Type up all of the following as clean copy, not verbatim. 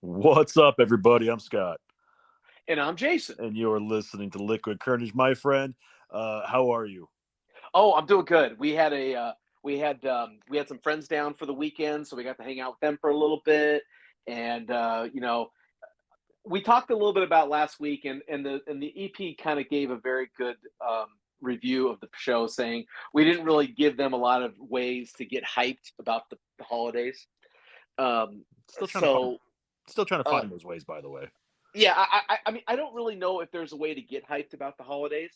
What's up, everybody? I'm Scott, And I'm Jason. and you're listening to Liquid Carnage, my friend. How are you? Oh, I'm doing good. We had some friends down for the weekend, so we got to hang out with them for a little bit. And we talked a little bit about last week, and the EP kind of gave a very good review of the show, saying we didn't really give them a lot of ways to get hyped about the holidays. Um, Still trying to find, so still trying to uh, find those ways. By the way, Yeah, I mean, I don't really know if there's a way to get hyped about the holidays.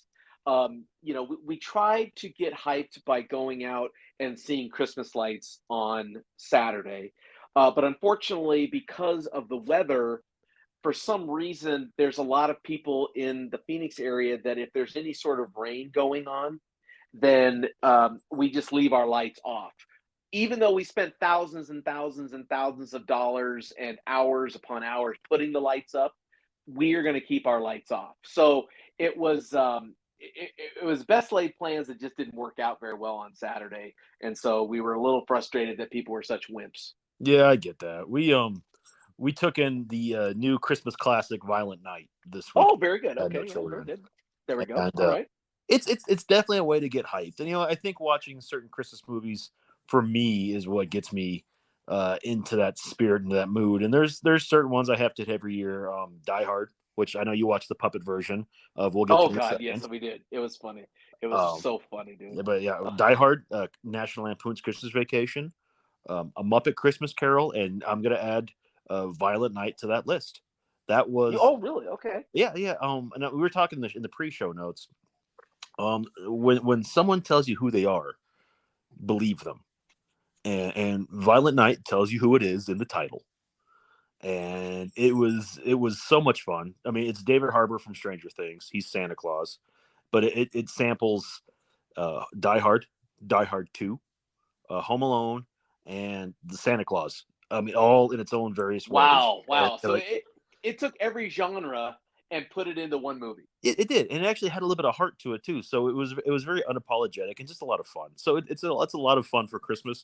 We tried to get hyped by going out and seeing Christmas lights on Saturday, but unfortunately, because of the weather, for some reason, there's a lot of people in the Phoenix area that if there's any sort of rain going on, then we just leave our lights off. Even though we spent thousands and thousands and thousands of dollars and hours upon hours putting the lights up, we are going to keep our lights off. So it was best laid plans that just didn't work out very well on Saturday, and so we were a little frustrated that people were such wimps. yeah, I get that. We took in the new Christmas classic, Violent Night, this week. Oh, very good. Had no Okay, yeah, very children, good. There we go. and All right. it's definitely a way to get hyped. And I think watching certain Christmas movies for me is what gets me into that spirit, into that mood. And there's certain ones I have to hit every year. Die Hard, which I know you watch the puppet version of. We'll get Oh to in a God, yes, second. we did. It was funny. It was Um, so funny, dude. yeah, but yeah, Uh, Die Hard, National Lampoon's Christmas Vacation, A Muppet Christmas Carol, and I'm gonna add Violent Night to that list. That was oh, really? Okay. yeah, yeah. And we were talking in the pre-show notes. When someone tells you who they are, believe them. And Violent Night tells you who it is in the title. And it was so much fun. I mean, it's David Harbour from Stranger Things. He's Santa Claus, but it samples Die Hard, Die Hard 2, Home Alone, and the Santa Claus. I mean, all in its own various ways. Wow, And wow. So like it took every genre and put it into one movie. it did, and it actually had a little bit of heart to it too. So it was very unapologetic and just a lot of fun. So it's a lot of fun for Christmas.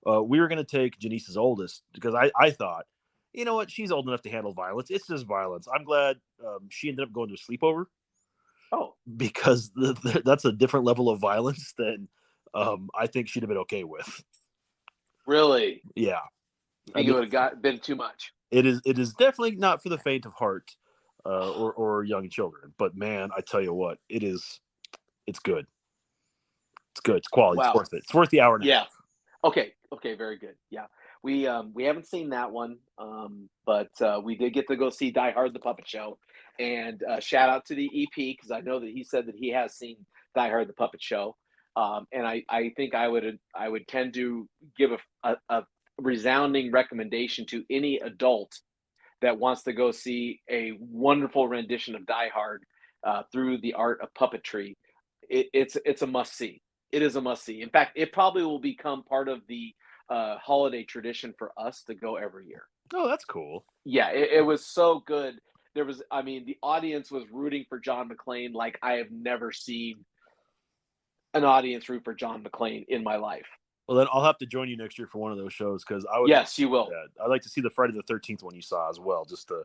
We were going to take Janice's oldest because I thought, you know what, she's old enough to handle violence. It's just violence. I'm glad she ended up going to a sleepover Oh, because that's a different level of violence than I think she'd have been okay with. really? Yeah, You I think it mean, would have got been too much? it is definitely not for the faint of heart or young children. But man, I tell you what, it's good. It's good. It's quality. It's Wow. worth it. It's worth the hour and a Yeah. half. Okay. Okay. Very good. Yeah. We haven't seen that one, but we did get to go see Die Hard: The Puppet Show, and shout out to the EP because I know that he said that he has seen Die Hard: The Puppet Show, and I think I would tend to give a resounding recommendation to any adult that wants to go see a wonderful rendition of Die Hard through the art of puppetry. It's a must see. It is a must see. In fact, it probably will become part of the holiday tradition for us to go every year. Oh, that's cool. Yeah, it was so good. I mean, the audience was rooting for John McClane like I have never seen an audience root for John McClane in my life. Well, then I'll have to join you next year for one of those shows because I would. Yes, you will. Yeah, I'd like to see the Friday the 13th one you saw as well. Just to.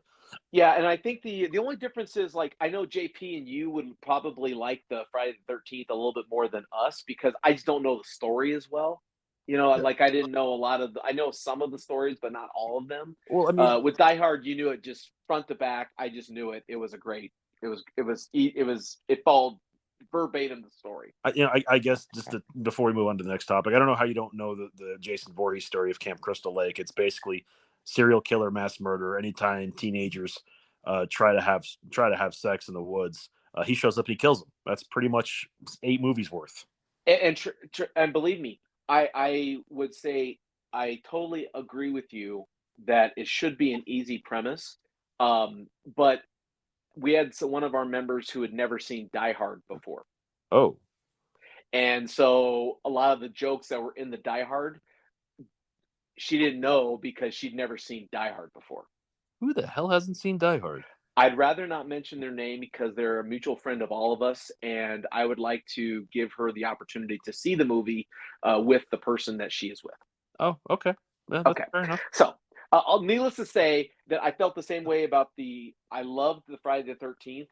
Yeah, and I think the only difference is like I know JP and you would probably like the Friday the 13th a little bit more than us because I just don't know the story as well. Yeah. Like I didn't know a lot of I know some of the stories, but not all of them. Well, I mean, With Die Hard, you knew it just front to back. I just knew it. It was a great. It followed verbatim the story. I guess before we move on to the next topic, I don't know how you don't know the Jason Voorhees story of Camp Crystal Lake. It's basically serial killer, mass murder. Anytime teenagers try to have sex in the woods, he shows up and he kills them. That's pretty much 8 movies worth. And believe me, I would say I totally agree with you that it should be an easy premise. But we had one of our members who had never seen Die Hard before. Oh, And so a lot of the jokes that were in the Die Hard, she didn't know because she'd never seen Die Hard before. who the hell hasn't seen Die Hard? I'd rather not mention their name because they're a mutual friend of all of us, and I would like to give her the opportunity to see the movie with the person that she is with. Oh, okay. Yeah, that's Okay, fair enough. so Needless to say that I felt the same way about I loved the Friday the 13th.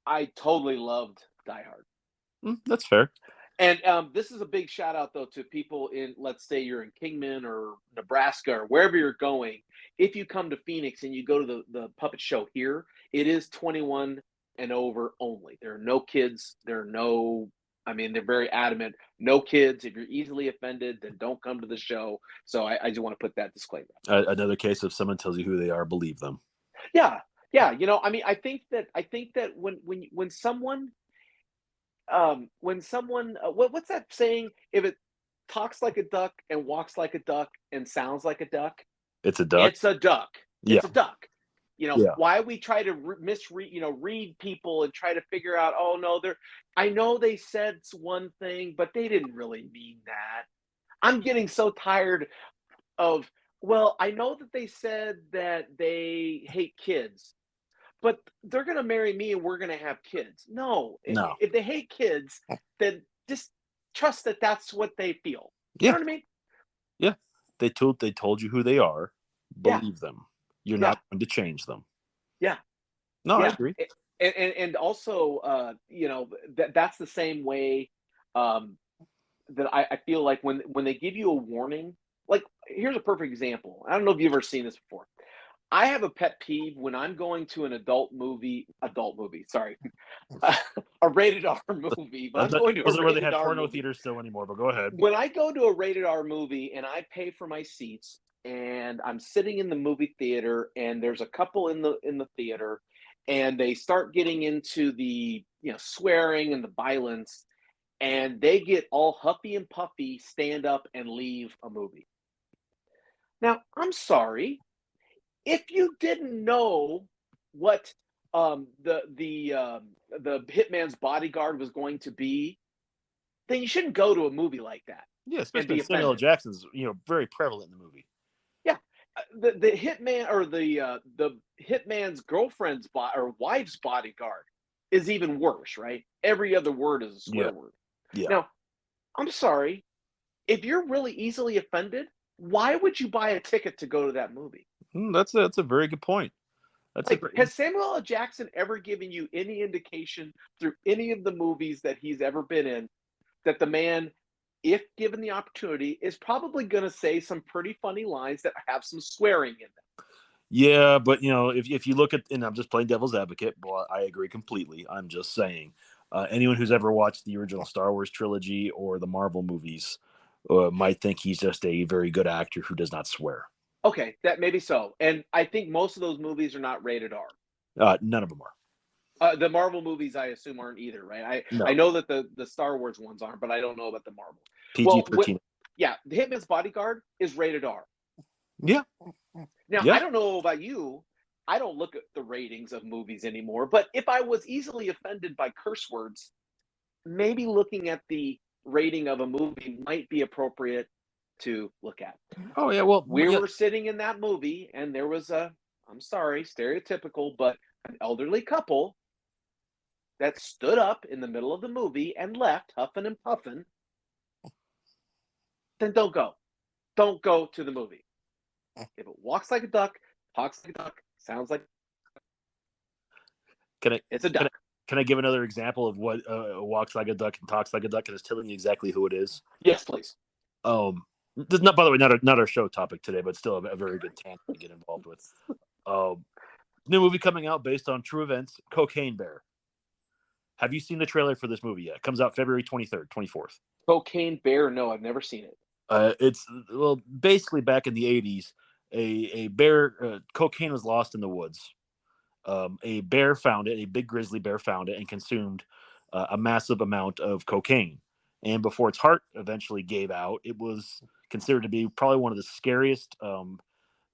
I totally loved Die Hard. That's fair. And this is a big shout out though to people in, let's say you're in Kingman or Nebraska or wherever you're going. If you come to Phoenix and you go to the puppet show here, it is 21 and over only. There are no kids. There are no. I mean, they're very adamant. No kids. If you're easily offended, then don't come to the show. So I just want to put that disclaimer. Another case of someone tells you who they are, believe them. Yeah, yeah. You know, I mean, I think that when someone what's that saying? If it talks like a duck and walks like a duck and sounds like a duck, It's a duck. it's a duck. Yeah. It's a duck. You know, Yeah. why we try to misread, read people and try to figure out, oh no, I know they said one thing, but they didn't really mean that. I'm getting so tired of, well, I know that they said that they hate kids, but they're going to marry me and we're going to have kids. No, No. if they hate kids, then just trust that that's what they feel. Yeah. You know what I mean? Yeah. They told you who they are. Believe them. You're not going to change them. Yeah. No, I agree. And also, that's the same way that I feel like when they give you a warning, like here's a perfect example. I don't know if you've ever seen this before. I have a pet peeve when I'm going to an adult movie, sorry, a rated R movie. But I'm going to wasn't a where they rated have R porno movie. theaters still anymore, but go ahead. When I go to a rated R movie and I pay for my seats and I'm sitting in the movie theater and there's a couple in the theater and they start getting into the swearing and the violence and they get all huffy and puffy, stand up and leave a movie. Now, I'm sorry. If you didn't know what the hitman's bodyguard was going to be, then you shouldn't go to a movie like that. Yeah, especially Samuel L. Jackson's, very prevalent in the movie. Yeah, the hitman or the hitman's girlfriend's or wife's bodyguard is even worse, right? Every other word is a swear word. Yeah. Now, I'm sorry, if you're really easily offended, why would you buy a ticket to go to that movie? That's a very good point. Has Samuel L. Jackson ever given you any indication through any of the movies that he's ever been in that the man, if given the opportunity, is probably going to say some pretty funny lines that have some swearing in them? Yeah, but if you look at, and I'm just playing devil's advocate, but I agree completely. I'm just saying, anyone who's ever watched the original Star Wars trilogy or the Marvel movies might think he's just a very good actor who does not swear. Okay, that maybe so. And I think most of those movies are not rated R. None of them are. The Marvel movies, I assume, aren't either, right? No. I know that the Star Wars ones aren't, but I don't know about the Marvel. PG-13. Yeah, The Hitman's Bodyguard is rated R. Yeah. Now, I don't know about you. I don't look at the ratings of movies anymore, but if I was easily offended by curse words, maybe looking at the rating of a movie might be appropriate to look at. Oh, yeah, well, we were sitting in that movie and there was I'm sorry, stereotypical, but an elderly couple that stood up in the middle of the movie and left huffing and puffing. Then don't go. Don't go to the movie. If it walks like a duck, talks like a duck, sounds like it's a duck. Can I give another example of what walks like a duck and talks like a duck and is telling you exactly who it is? Yes, please. This is not, by the way, not our show topic today, but still a very good tangent to get involved with. New movie coming out based on true events, Cocaine Bear. Have you seen the trailer for this movie yet? It comes out February 23rd, 24th. Cocaine Bear? No, I've never seen it. It's basically back in the 80s, a bear, cocaine was lost in the woods. A bear found it, a big grizzly bear found it and consumed a massive amount of cocaine. And before its heart eventually gave out, it was considered to be probably one of the scariest,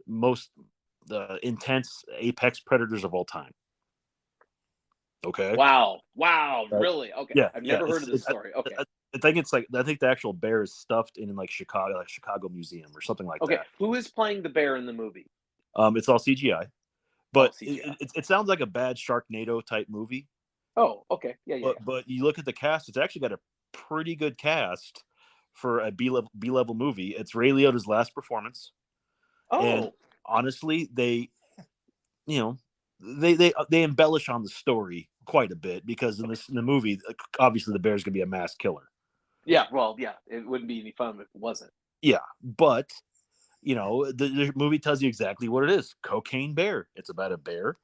most intense apex predators of all time. Okay. Wow. Really? Okay. Yeah. I've never heard of this story. Okay. I think the actual bear is stuffed in like Chicago Museum or something like that. Okay. Who is playing the bear in the movie? It's all CGI, but it sounds like a bad Sharknado type movie. Oh, okay. Yeah. But you look at the cast; it's actually got a pretty good cast for a B level movie. It's Ray Liotta's last performance. Oh. honestly, they, you know, they embellish on the story quite a bit because in the movie, obviously the bear's gonna be a mass killer. Yeah, well, yeah, it wouldn't be any fun if it wasn't. Yeah, but the movie tells you exactly what it is. Cocaine Bear. It's about a bear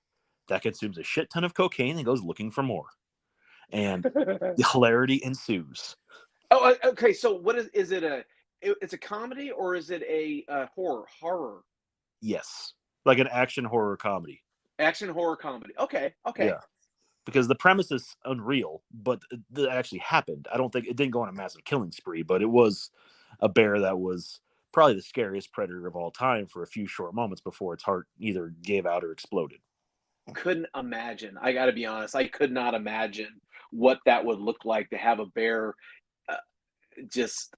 that consumes a shit ton of cocaine and goes looking for more. And the hilarity ensues. Oh, okay. So what is it it's a comedy or is it a horror Yes. Like an action horror comedy. action horror comedy? Okay, okay. Yeah. Because the premise is unreal, but it actually happened. I don't think it didn't go on a massive killing spree, but it was a bear that was probably the scariest predator of all time for a few short moments before its heart either gave out or exploded. Couldn't imagine. I got to be honest. I could not imagine what that would look like to have a bear uh, just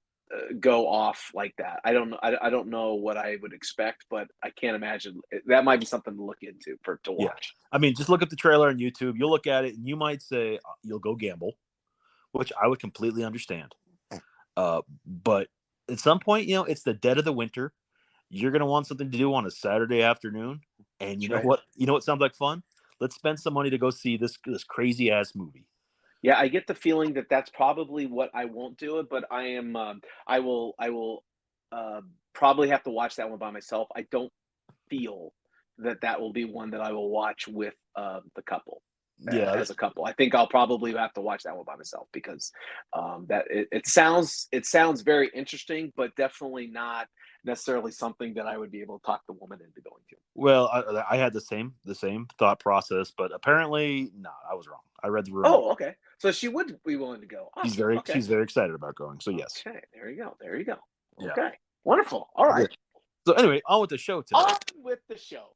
go off like that. I don't know. I don't know what I would expect, but I can't imagine. That might be something to look into for to Yeah. watch. I mean, just look up the trailer on YouTube. You'll look at it and you might say you'll go gamble, which I would completely understand. But at some point, it's the dead of the winter. You're going to want something to do on a Saturday afternoon. And you know Right. what? You know what sounds like fun? Let's spend some money to go see this crazy ass movie. Yeah, I get the feeling that that's probably what I won't do it, but I am. I will probably have to watch that one by myself. I don't feel that that will be one that I will watch with the couple Yeah. as a couple. I think I'll probably have to watch that one by myself because that it sounds very interesting, but definitely not necessarily something that I would be able to talk the woman into going to. Well, I had the same thought process, but apparently, no, I was wrong. I read the room. Oh, okay. So she would be willing to go. Awesome. Okay. She's very excited about going. So yes. Okay. There you go. There you go. Yeah. Okay. Wonderful. All right. So anyway, on with the show today. On with the show.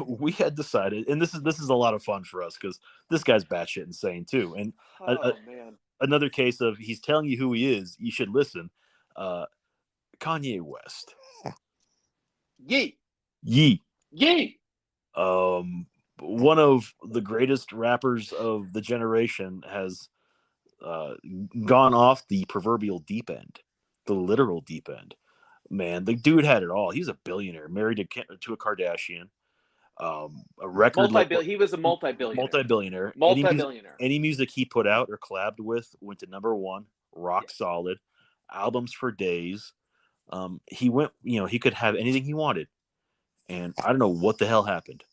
We had decided, and this is a lot of fun for us because this guy's batshit insane too, and Man. another case of he's telling you who he is. You should listen. Kanye West. Yee. Yee. Yee. One of the greatest rappers of the generation has gone off the proverbial deep end, the literal deep end. Man, the dude had it all. He's a billionaire, married to a Kardashian. A record He was a multi-billionaire. Multi-billionaire. Any music he put out or collabed with went to number one, rock solid, albums for days. He went, he could have anything he wanted, and I don't know what the hell happened.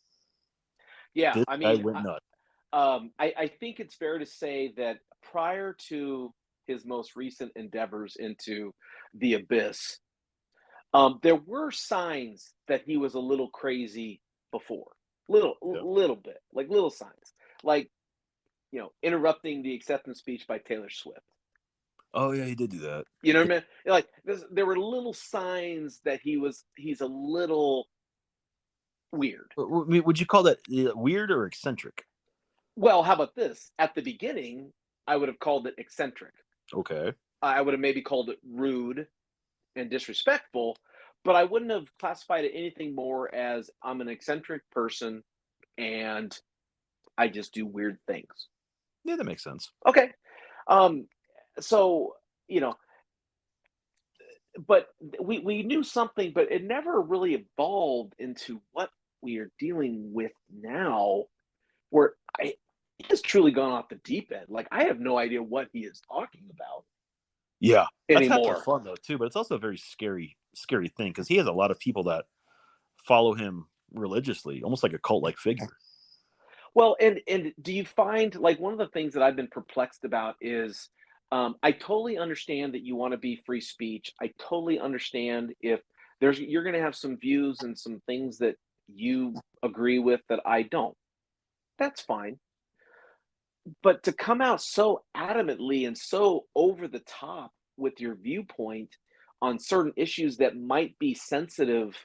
Yeah, This I guy mean, went nuts. I think it's fair to say that prior to his most recent endeavors into the abyss, there were signs that he was a little crazy before. Little bit, like little signs, like interrupting the acceptance speech by Taylor Swift. Oh yeah, he did do that. You know what I mean? Like there were little signs that he's a little weird. Would you call that weird or eccentric? Well, how about this? At the beginning, I would have called it eccentric. Okay. I would have maybe called it rude and disrespectful, but I wouldn't have classified it anything more as I'm an eccentric person and I just do weird things. Yeah, that makes sense. Okay. So, but we knew something, but it never really evolved into what we are dealing with now, where he has truly gone off the deep end. Like I have no idea what he is talking about. Yeah, anymore. That's fun though too, but it's also a very scary thing because he has a lot of people that follow him religiously, almost like a cult-like figure. Well, and do you find like one of the things that I've been perplexed about is I totally understand that you want to be free speech. I totally understand if you're going to have some views and some things that you agree with that I don't. That's fine. But to come out so adamantly and so over the top with your viewpoint on certain issues that might be sensitive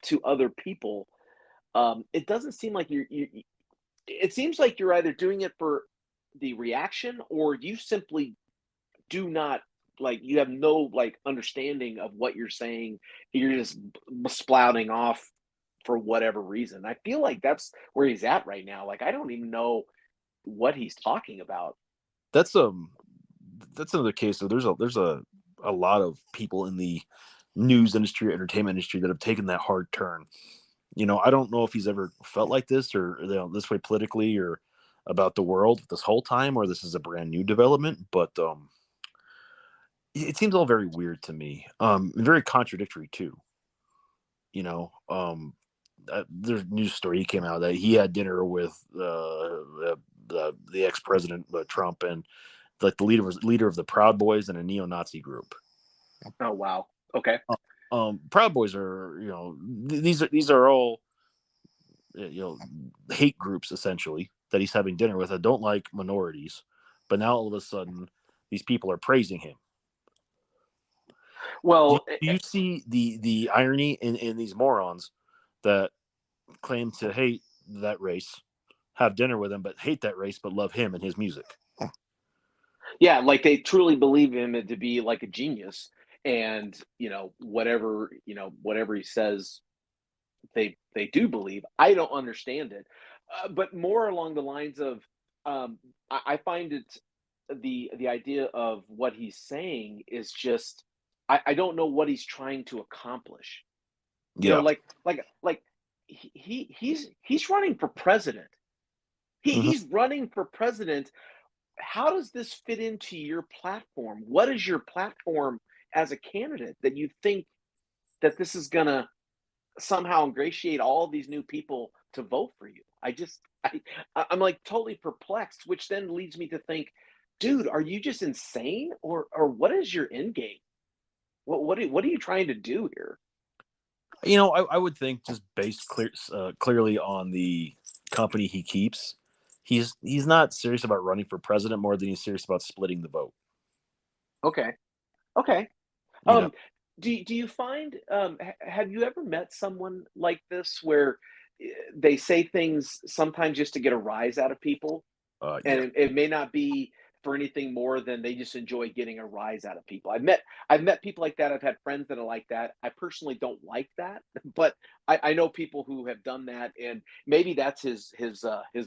to other people, it doesn't seem like it seems like you're either doing it for the reaction or you simply do not like you have no like understanding of what you're saying. You're just splouting off for whatever reason. I feel like that's where he's at right now. Like I don't even know what he's talking about. That's another case. So there's a lot of people in the news industry, entertainment industry that have taken that hard turn. I don't know if he's ever felt like this or this way politically or about the world this whole time, or this is a brand new development. But it seems all very weird to me. And very contradictory too. There's a news story he came out that he had dinner with the ex president Trump and like the leader of the Proud Boys and a neo-Nazi group. Oh wow. Okay. Proud Boys are these are all hate groups essentially that he's having dinner with that don't like minorities, but now all of a sudden these people are praising him. Well, do you see the irony in these morons that claim to hate that race, have dinner with him, but hate that race, but love him and his music? Yeah, like they truly believe him to be like a genius, and whatever he says, they do believe. I don't understand it, but more along the lines of, I find it the idea of what he's saying is just, I don't know what he's trying to accomplish. Yeah. Like he's running for president. He's running for president. How does this fit into your platform? What is your platform as a candidate that you think that this is gonna somehow ingratiate all these new people to vote for you? I'm like totally perplexed, which then leads me to think, dude, are you just insane, or what is your end game? What are you trying to do here? I would think just based clearly on the company he keeps, he's not serious about running for president more than he's serious about splitting the vote. Okay. Okay. You know, Do you find, have you ever met someone like this where they say things sometimes just to get a rise out of people, and yeah. it may not be for anything more than they just enjoy getting a rise out of people. I've met people like that. I've had friends that are like that. I personally don't like that, but I know people who have done that, and maybe that's his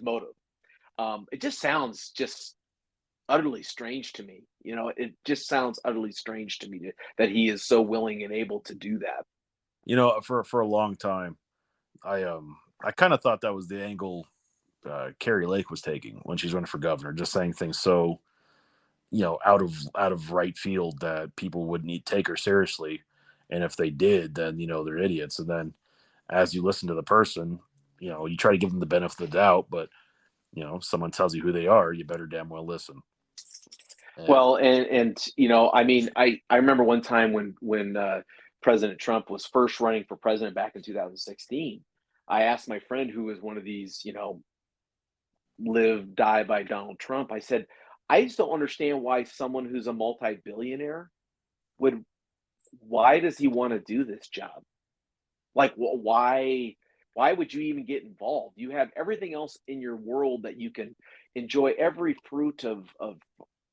motive. It just sounds just utterly strange to me. It just sounds utterly strange to me that he is so willing and able to do that. For a long time, I kind of thought that was the angle Carrie Lake was taking when she's running for governor, just saying things so out of right field that people wouldn't take her seriously, and if they did, then they're idiots. And then as you listen to the person, you try to give them the benefit of the doubt, but if someone tells you who they are, you better damn well listen. Well, and I mean, I remember one time when President Trump was first running for president back in 2016. I asked my friend who was one of these, live die by Donald Trump. I said, I just don't understand why someone who's a multi-billionaire would. Why does he want to do this job? Like, why would you even get involved? You have everything else in your world that you can enjoy every fruit of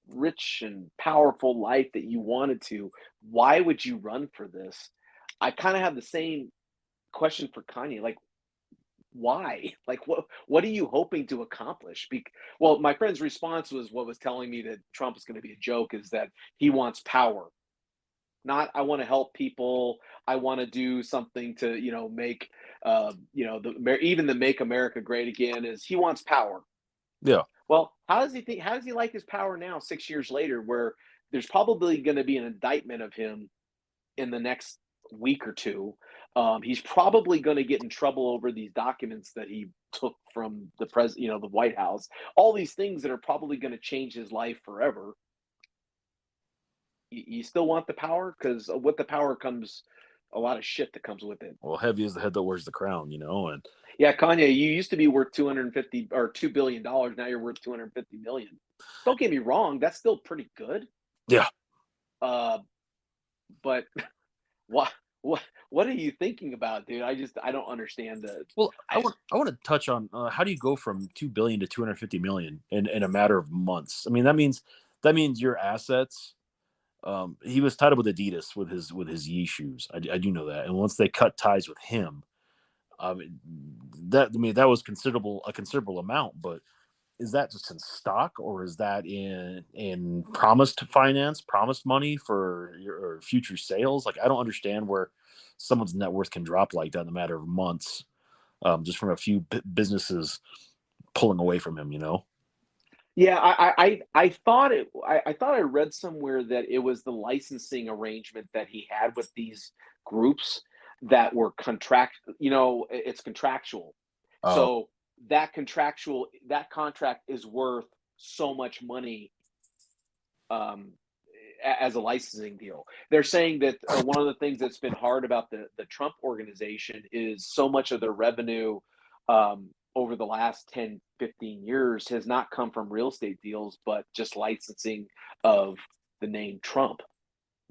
rich and powerful life that you wanted to. Why would you run for this? I kind of have the same question for Kanye. Like, why? Like, what are you hoping to accomplish? Well, my friend's response was what was telling me that Trump is going to be a joke, is that he wants power. Not, I want to help people. I want to do something to, make, even the Make America Great Again, is he wants power. Yeah. Well, how does he like his power now, 6 years later, where there's probably going to be an indictment of him in the next week or two? He's probably going to get in trouble over these documents that he took from the president, the White House, all these things that are probably going to change his life forever. You still want the power, because with the power comes a lot of shit that comes with it. Well, heavy is the head that wears the crown, and yeah, Kanye, you used to be worth 250 or $2 billion. Now you're worth 250 million. Don't get me wrong, that's still pretty good. Yeah. But what are you thinking about, dude? I don't understand that. Well, I want to touch on how do you go from 2 billion to 250 million in a matter of months? I mean, that means your assets. He was tied up with Adidas with his Yee shoes. I do know that. And once they cut ties with him, that was a considerable amount. But is that just in stock, or is that in promised finance, promised money for your future sales? Like, I don't understand where someone's net worth can drop like that in a matter of months, just from a few businesses pulling away from him. Yeah, I thought I thought I read somewhere that it was the licensing arrangement that he had with these groups that were it's contractual. Uh, So that contract is worth so much money um as a licensing deal. They're saying that one of the things that's been hard about the Trump organization is so much of their revenue over the last 10, 15 years has not come from real estate deals, but just licensing of the name Trump.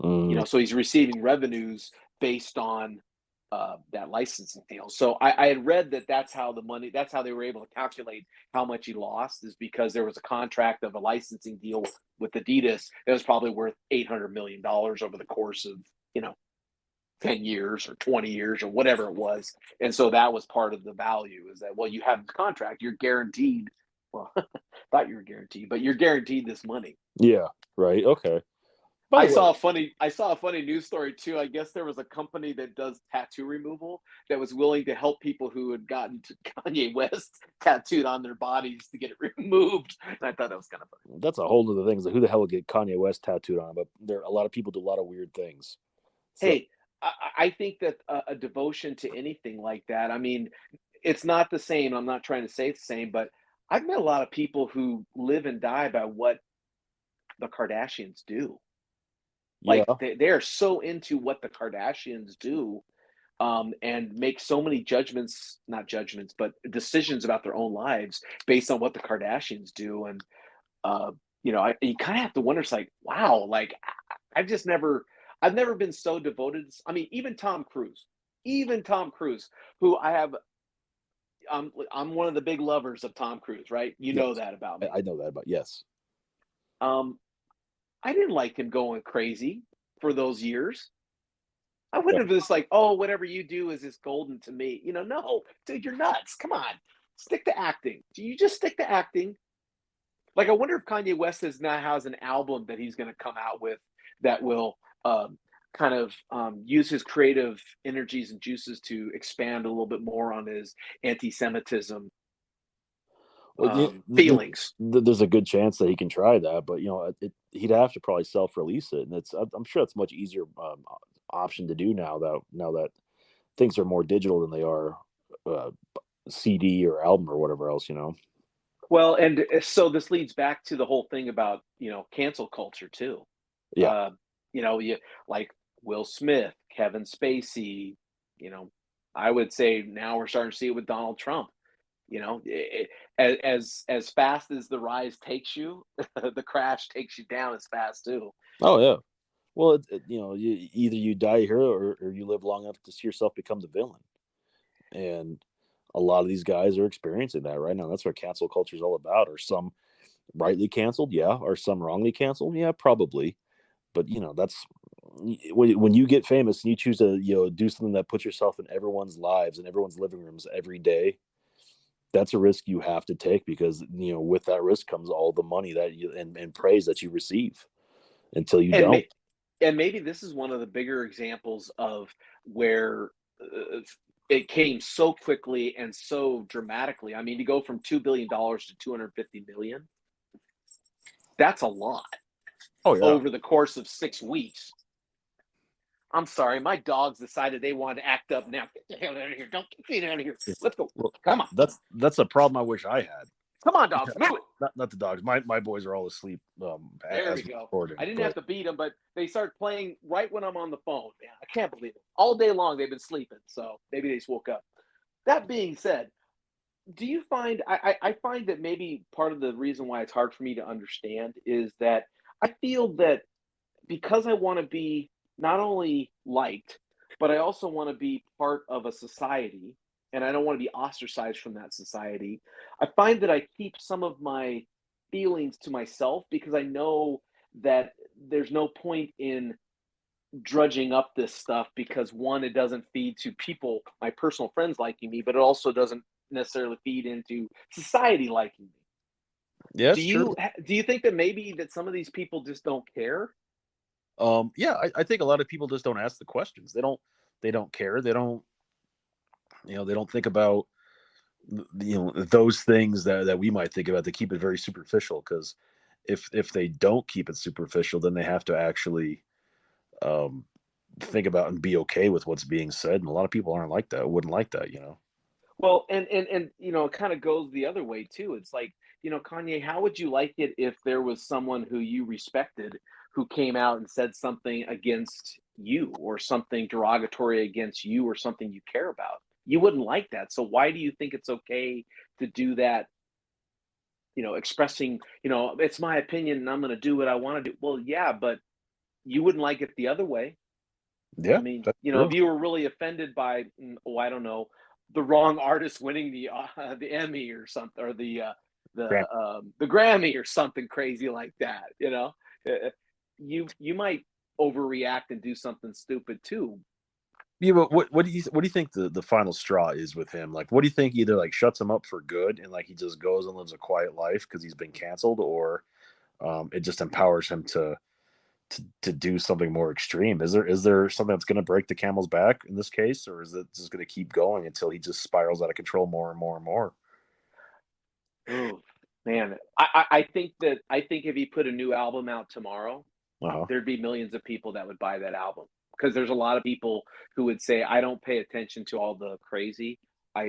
mm, So he's receiving revenues based on that licensing deal. So I had read that that's how they were able to calculate how much he lost, is because there was a contract of a licensing deal with Adidas that was probably worth $800 million over the course of, 10 years or 20 years or whatever it was. And so that was part of the value, is that, well, you have this contract, you're guaranteed. Well, thought you were guaranteed, but you're guaranteed this money. yeah, right. Okay. By the way, I saw a funny news story too. I guess there was a company that does tattoo removal that was willing to help people who had gotten Kanye West tattooed on their bodies to get it removed. And I thought that was kind of funny. that's a whole other thing. Like, who the hell would get Kanye West tattooed on? But a lot of people do a lot of weird things. So Hey, I think that a devotion to anything like that. I mean, it's not the same. I'm not trying to say it's the same, but I've met a lot of people who live and die by what the Kardashians do. yeah, Like they are so into what the Kardashians do, and make so many judgments, not judgments, but decisions about their own lives based on what the Kardashians do. And you kind of have to wonder. It's like, wow, like I've never been so devoted. I mean, even Tom Cruise, who I'm one of the big lovers of Tom Cruise, right? You know yes, that about I me. know that. But yes, Um, I didn't like him going crazy for those years. I yeah. wouldn't have just like, oh, whatever you do is just golden to me. No, dude, you're nuts. Come on, stick to acting. Do you just stick to acting? Like, I wonder if Kanye West has an album that he's going to come out with that will kind of use his creative energies and juices to expand a little bit more on his anti-Semitism Well, feelings. there's a good chance that he can try that, but he'd have to probably self-release it, and I'm sure it's a much easier option to do now that things are more digital than they are uh, CD or album or whatever else. Well, and so this leads back to the whole thing about cancel culture too. Yeah. Uh, you like Will Smith, Kevin Spacey. You know, I would say now we're starting to see it with Donald Trump. As fast as the rise takes you, the crash takes you down as fast too. Oh yeah. Well, either you die here or you live long enough to see yourself become the villain, and a lot of these guys are experiencing that right now. That's what cancel culture is all about. Are some rightly canceled? Yeah. Are some wrongly canceled? Yeah, probably. But that's when you get famous and you choose to do something that puts yourself in everyone's lives and everyone's living rooms every day. That's a risk you have to take, because with that risk comes all the money that you and praise that you receive until you And don't. may, and maybe this is one of the bigger examples of where it came so quickly and so dramatically. I mean, to go from $2 billion to 250 million, that's a lot Oh yeah. over the course of 6 weeks. I'm sorry, my dogs decided they wanted to act up now. Get the hell out of here! Don't get out of here! Let's go! Well, Come on, that's a problem I wish I had. come on, dogs, move it! Not the dogs. My boys are all asleep. There As we we're go. recording, I didn't but have to beat them, but they start playing right when I'm on the phone. Man, I can't believe it. All day long they've been sleeping, so maybe they just woke up. That being said, do you find I find that maybe part of the reason why it's hard for me to understand is that I feel that because I want to be not only liked, but I also want to be part of a society, and I don't want to be ostracized from that society. I find that I keep some of my feelings to myself because I know that there's no point in drudging up this stuff, because one, it doesn't feed to people, my personal friends liking me, but it also doesn't necessarily feed into society liking me. Yeah, Do it's true. you think that maybe that some of these people just don't care? Yeah, I think a lot of people just don't ask the questions. They don't care. They don't, they don't think about, those things that we might think about. They keep it very superficial, because if they don't keep it superficial, then they have to actually um, think about and be okay with what's being said. And a lot of people aren't like that. Wouldn't like that. Well, and it kind of goes the other way too. It's like, Kanye, how would you like it if there was someone who you respected who came out and said something against you or something derogatory against you or something you care about? You wouldn't like that. So why do you think it's okay to do that, expressing, it's my opinion and I'm going to do what I want to do. Well, yeah, but you wouldn't like it the other way. I Yeah, mean, that's true. if you were really offended by, I don't know, the wrong artist winning the Emmy or something, or Grant. the Grammy or something crazy like that, you might overreact and do something stupid too. Yeah, but what do you think the final straw is with him? Like, what do you think either like shuts him up for good, and like he just goes and lives a quiet life because he's been canceled, or it just empowers him to do something more extreme? Is there something that's going to break the camel's back in this case, or is it just going to keep going until he just spirals out of control more and more and more? Oh man, I think if he put a new album out tomorrow, Uh-huh. there'd be millions of people that would buy that album because there's a lot of people who would say, I don't pay attention to all the crazy. I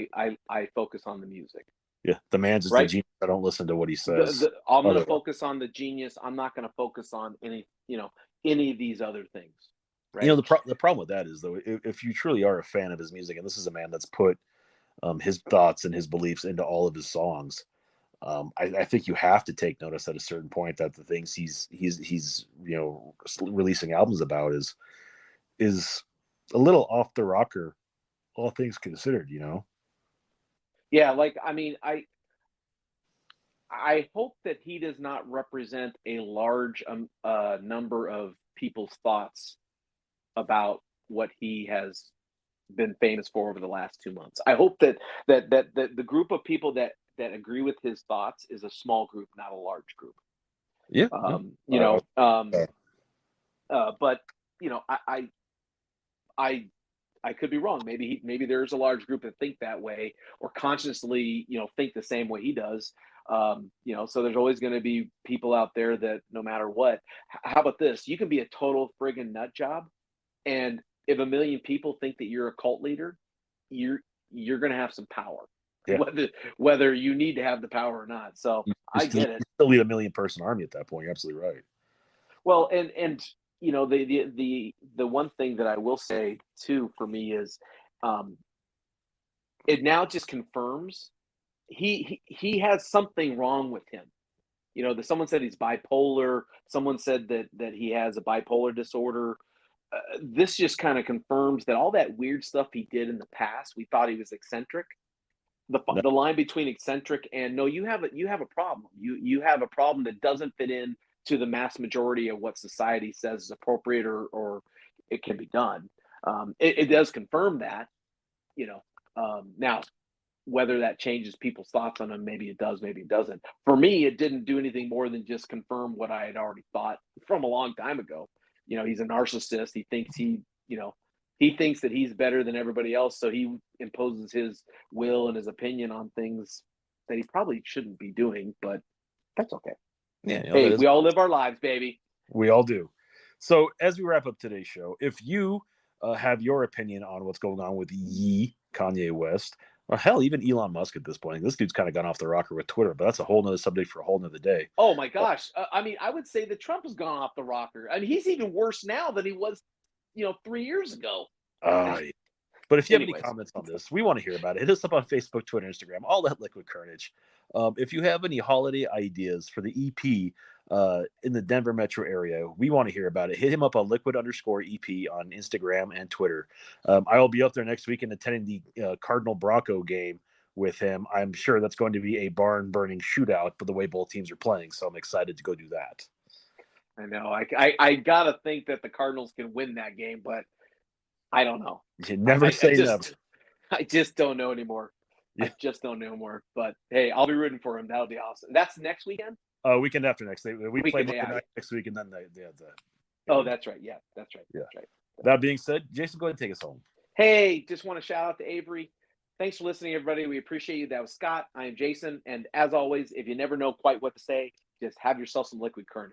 focus on the music, Yeah, the man's just a right? genius. I don't listen to what he says. I'm going to Otherwise, focus on the genius. I'm not going to focus on any of these other things, you know right? the problem with that is, though, if you truly are a fan of his music, and this is a man that's put his thoughts and his beliefs into all of his songs. I think you have to take notice at a certain point that the things he's releasing albums about is a little off the rocker, all things considered. Yeah, like I mean, I hope that he does not represent a large number of people's thoughts about what he has been famous for over the last 2 months. I hope that the group of people that agree with his thoughts is a small group, not a large group. Yeah, no, Um, you uh, know, um, uh, but I I could be wrong. Maybe there's a large group that think that way or consciously think the same way he does. So there's always going to be people out there that no matter what. How about this? You can be a total friggin' nut job, and if a million people think that you're a cult leader, you're you're going to have some power, yeah. whether you need to have the power or not. So I You get it. still lead a million person army at that point. You're absolutely right. Well, and the one thing that I will say too for me is, um, it now just confirms he has something wrong with him. That someone said he's bipolar. Someone said that he has a bipolar disorder. This just kind of confirms that all that weird stuff he did in the past, we thought he was eccentric. The No, the line between eccentric and no, you have a problem. You have a problem that doesn't fit in to the mass majority of what society says is appropriate or it can be done. It does confirm that, you know. Now, whether that changes people's thoughts on him, maybe it does, maybe it doesn't. For me, it didn't do anything more than just confirm what I had already thought from a long time ago. He's a narcissist. He thinks that he's better than everybody else, so he imposes his will and his opinion on things that he probably shouldn't be doing, but that's okay. yeah, that Hey, is. we all live our lives, baby. We all do. So, as we wrap up today's show, if you have your opinion on what's going on with Kanye West, or hell, even Elon Musk at this point, this dude's kind of gone off the rocker with Twitter, but that's a whole nother subject for a whole nother day. Oh my Uh, gosh. I mean, I would say that Trump has gone off the rocker. I mean, he's even worse now than he was, 3 years ago. uh, but if you have any Anyways, comments on this, we want to hear about it. Hit us up on Facebook, Twitter, Instagram, all that Liquid Carnage. If you have any holiday ideas for the EP in the Denver metro area, we want to hear about it. Hit him up on liquid_EP on Instagram and Twitter. I will be up there next weekend attending the Cardinal Bronco game with him. I'm sure that's going to be a barn burning shootout, but the way both teams are playing, so I'm excited to go do that. I know I gotta think that the Cardinals can win that game, but I don't know. You I, never I, I say never. just I just don't know anymore. Yeah. I just don't know more. But hey, I'll be rooting for him. That'll be awesome. That's next weekend. Weekend after next. We play Weekend, Monday yeah. night next week, and then they have the. Oh, that's right. Yeah, that's right. Yeah. That's right. That being said, Jason, go ahead and take us home. Hey, just want to shout out to Avery. Thanks for listening, everybody. We appreciate you. That was Scott. I am Jason. And as always, if you never know quite what to say, just have yourself some liquid courage.